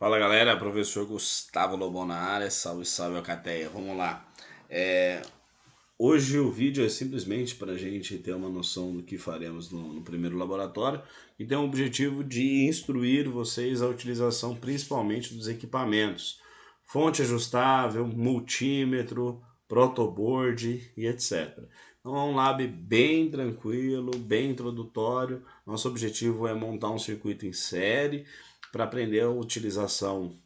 Fala galera, professor Gustavo Lobão na área, salve salve Alcateia, vamos lá. É, Hoje o vídeo é simplesmente para a gente ter uma noção do que faremos no primeiro laboratório e tem o objetivo de instruir vocês a utilização principalmente dos equipamentos, fonte ajustável, multímetro, protoboard e etc. Então é um lab bem tranquilo, bem introdutório. Nosso objetivo é montar um circuito em série para aprender a utilização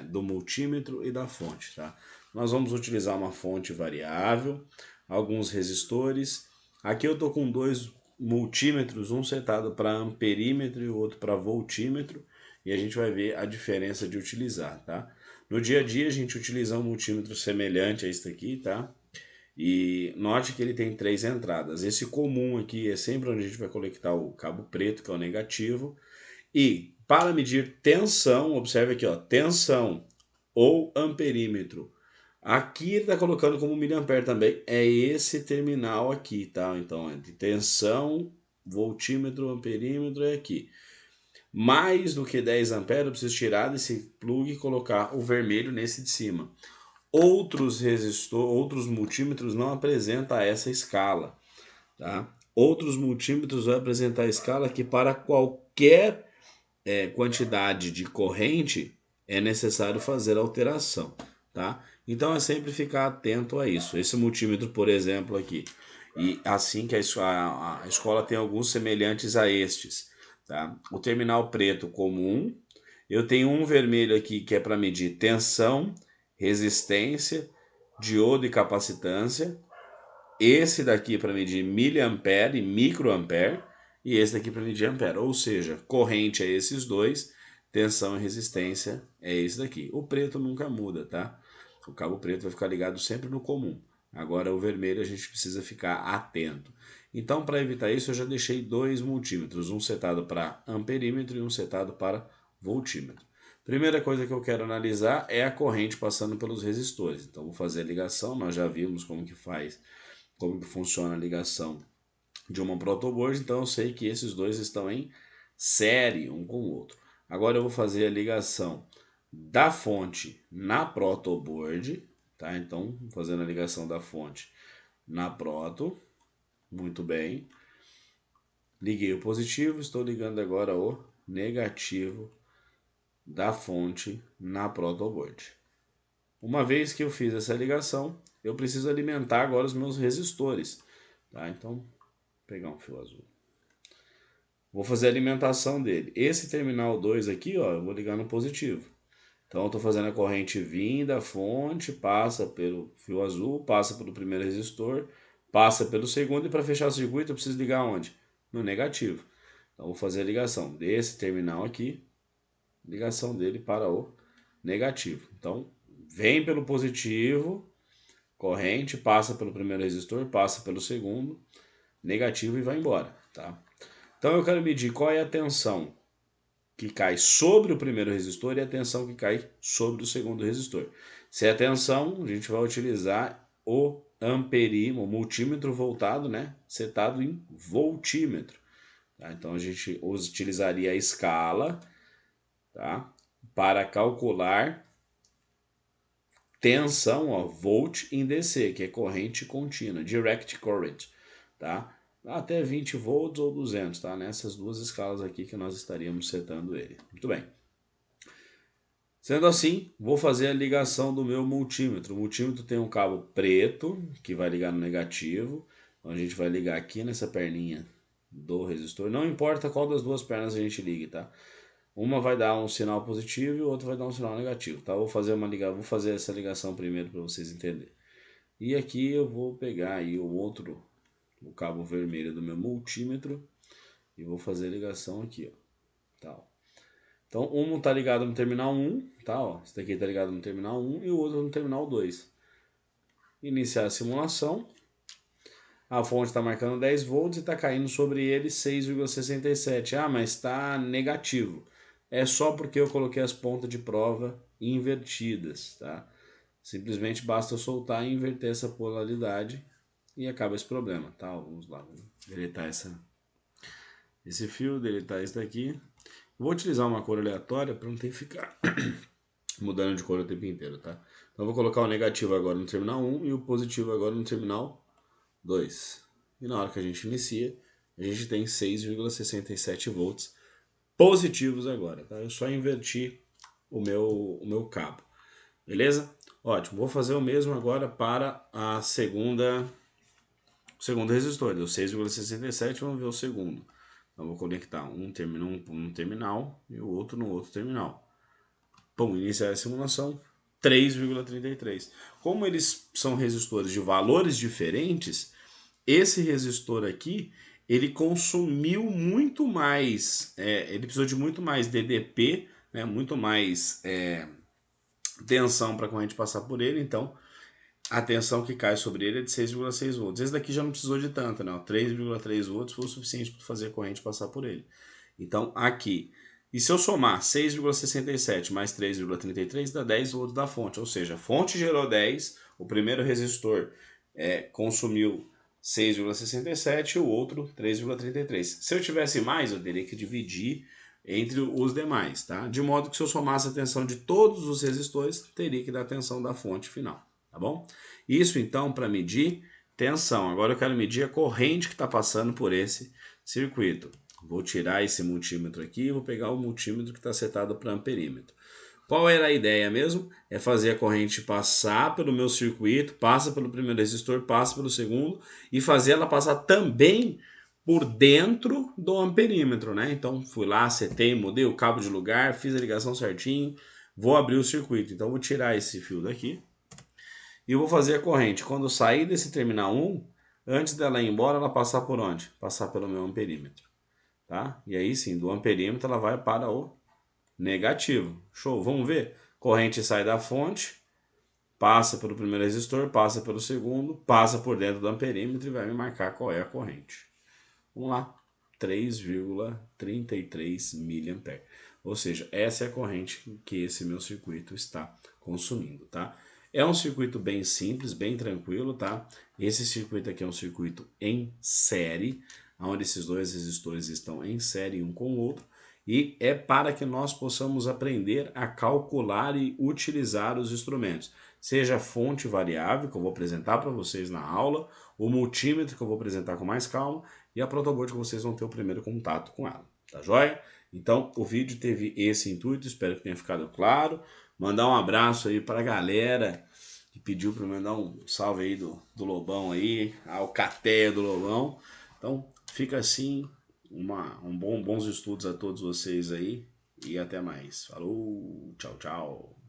do multímetro e da fonte. Tá? Nós vamos utilizar uma fonte variável, alguns resistores. Aqui eu estou com dois multímetros, um setado para amperímetro e o outro para voltímetro, e a gente vai ver a diferença de utilizar, tá? No dia a dia a gente utiliza um multímetro semelhante a este aqui, tá? E note que ele tem três entradas. Esse comum aqui é sempre onde a gente vai conectar o cabo preto, que é o negativo. E para medir tensão, observe aqui, ó, tensão ou amperímetro. Aqui ele está colocando como miliampere também, é esse terminal aqui, tá? Então é de tensão, voltímetro, amperímetro é aqui. Mais do que 10 amperes, eu preciso tirar desse plug e colocar o vermelho nesse de cima. Outros multímetros não apresentam essa escala, tá? Outros multímetros vão apresentar a escala que para qualquer quantidade de corrente é necessário fazer alteração, tá? Então é sempre ficar atento a isso. Esse multímetro, por exemplo, aqui, e assim que a escola tem alguns semelhantes a estes, tá? O terminal preto comum, eu tenho um vermelho aqui que é para medir tensão, resistência, diodo e capacitância. Esse daqui para medir miliampere e microampere. E esse daqui para medir ampere. Ou seja, corrente é esses dois, tensão e resistência é esse daqui. O preto nunca muda, tá? O cabo preto vai ficar ligado sempre no comum. Agora o vermelho a gente precisa ficar atento. Então, para evitar isso, eu já deixei dois multímetros, um setado para amperímetro e um setado para voltímetro. Primeira coisa que eu quero analisar é a corrente passando pelos resistores. Então, vou fazer a ligação, nós já vimos como que faz, como que funciona a ligação de uma protoboard, então eu sei que esses dois estão em série um com o outro. Agora eu vou fazer a ligação da fonte na protoboard, tá? Então, fazendo a ligação da fonte na proto, muito bem. Liguei o positivo, estou ligando agora o negativo da fonte na protoboard. Uma vez que eu fiz essa ligação, eu preciso alimentar agora os meus resistores, tá? Então, vou pegar um fio azul. Vou fazer a alimentação dele. Esse terminal 2 aqui, ó, eu vou ligar no positivo. Então eu estou fazendo a corrente vir da fonte, passa pelo fio azul, passa pelo primeiro resistor, passa pelo segundo, e para fechar o circuito eu preciso ligar onde? No negativo. Então vou fazer a ligação desse terminal aqui, ligação dele para o negativo. Então vem pelo positivo, corrente, passa pelo primeiro resistor, passa pelo segundo, negativo e vai embora, tá? Então eu quero medir qual é a tensão que cai sobre o primeiro resistor e a tensão que cai sobre o segundo resistor. Se é tensão, a gente vai utilizar o amperímetro, o multímetro voltado, né, setado em voltímetro. Tá? Então a gente utilizaria a escala, tá, para calcular tensão, ó, volt em DC, que é corrente contínua, direct current, tá? Até 20 volts ou 200, tá? Nessas duas escalas aqui que nós estaríamos setando ele. Muito bem. Sendo assim, vou fazer a ligação do meu multímetro. O multímetro tem um cabo preto, que vai ligar no negativo. Então a gente vai ligar aqui nessa perninha do resistor. Não importa qual das duas pernas a gente ligue, tá? Uma vai dar um sinal positivo e o outro vai dar um sinal negativo, tá? Vou fazer essa ligação primeiro para vocês entenderem. E aqui eu vou pegar aí o cabo vermelho do meu multímetro e vou fazer a ligação aqui, ó. Tá. Então, um está ligado no terminal 1, tá? Ó, esse daqui está ligado no terminal 1 e o outro no terminal 2. Iniciar a simulação. A fonte está marcando 10 volts e está caindo sobre ele 6,67. Ah, mas está negativo. É só porque eu coloquei as pontas de prova invertidas, tá? Simplesmente basta eu soltar e inverter essa polaridade e acaba esse problema, tá? Vamos lá, vamos deletar esse fio, deletar esse daqui. Vou utilizar uma cor aleatória para não ter que ficar mudando de cor o tempo inteiro, tá? Então vou colocar o negativo agora no terminal 1 e o positivo agora no terminal 2. E na hora que a gente inicia, a gente tem 6,67 volts positivos agora, tá? Eu só inverti o meu cabo, beleza? Ótimo, vou fazer o mesmo agora para o segundo resistor, deu 6,67, vamos ver o segundo. Então vou conectar um terminal e o outro no outro terminal. Bom, iniciar a simulação, 3,33. Como eles são resistores de valores diferentes, esse resistor aqui, ele consumiu muito mais, ele precisou de muito mais DDP, né, muito mais tensão para a corrente passar por ele, então a tensão que cai sobre ele é de 6,6 volts. Esse daqui já não precisou de tanto, né? 3,3 volts foi o suficiente para fazer a corrente passar por ele. Então, aqui. E se eu somar 6,67 mais 3,33, dá 10 volts da fonte. Ou seja, a fonte gerou 10, o primeiro resistor consumiu 6,67 e o outro 3,33. Se eu tivesse mais, eu teria que dividir entre os demais, tá? De modo que se eu somasse a tensão de todos os resistores, teria que dar a tensão da fonte final, tá bom? Isso então para medir tensão. Agora eu quero medir a corrente que está passando por esse circuito. Vou tirar esse multímetro aqui e vou pegar o multímetro que está setado para amperímetro. Qual era a ideia mesmo? É fazer a corrente passar pelo meu circuito, passa pelo primeiro resistor, passa pelo segundo e fazer ela passar também por dentro do amperímetro, né? Então fui lá, setei, mudei o cabo de lugar, fiz a ligação certinho, vou abrir o circuito. Então vou tirar esse fio daqui e vou fazer a corrente. Quando sair desse terminal 1, antes dela ir embora, ela passar por onde? Passar pelo meu amperímetro, tá? E aí sim, do amperímetro ela vai para o negativo. Show, vamos ver? Corrente sai da fonte, passa pelo primeiro resistor, passa pelo segundo, passa por dentro do amperímetro e vai me marcar qual é a corrente. Vamos lá, 3,33 mA. Ou seja, essa é a corrente que esse meu circuito está consumindo, tá? É um circuito bem simples, bem tranquilo, tá? Esse circuito aqui é um circuito em série, onde esses dois resistores estão em série um com o outro, e é para que nós possamos aprender a calcular e utilizar os instrumentos, seja a fonte variável, que eu vou apresentar para vocês na aula, o multímetro, que eu vou apresentar com mais calma, e a protoboard que vocês vão ter o primeiro contato com ela, tá joia? Então o vídeo teve esse intuito, espero que tenha ficado claro. Mandar um abraço aí para a galera que pediu para mandar um salve aí do Lobão aí, a alcateia do Lobão. Então fica assim, bons estudos a todos vocês aí e até mais. Falou, tchau, tchau.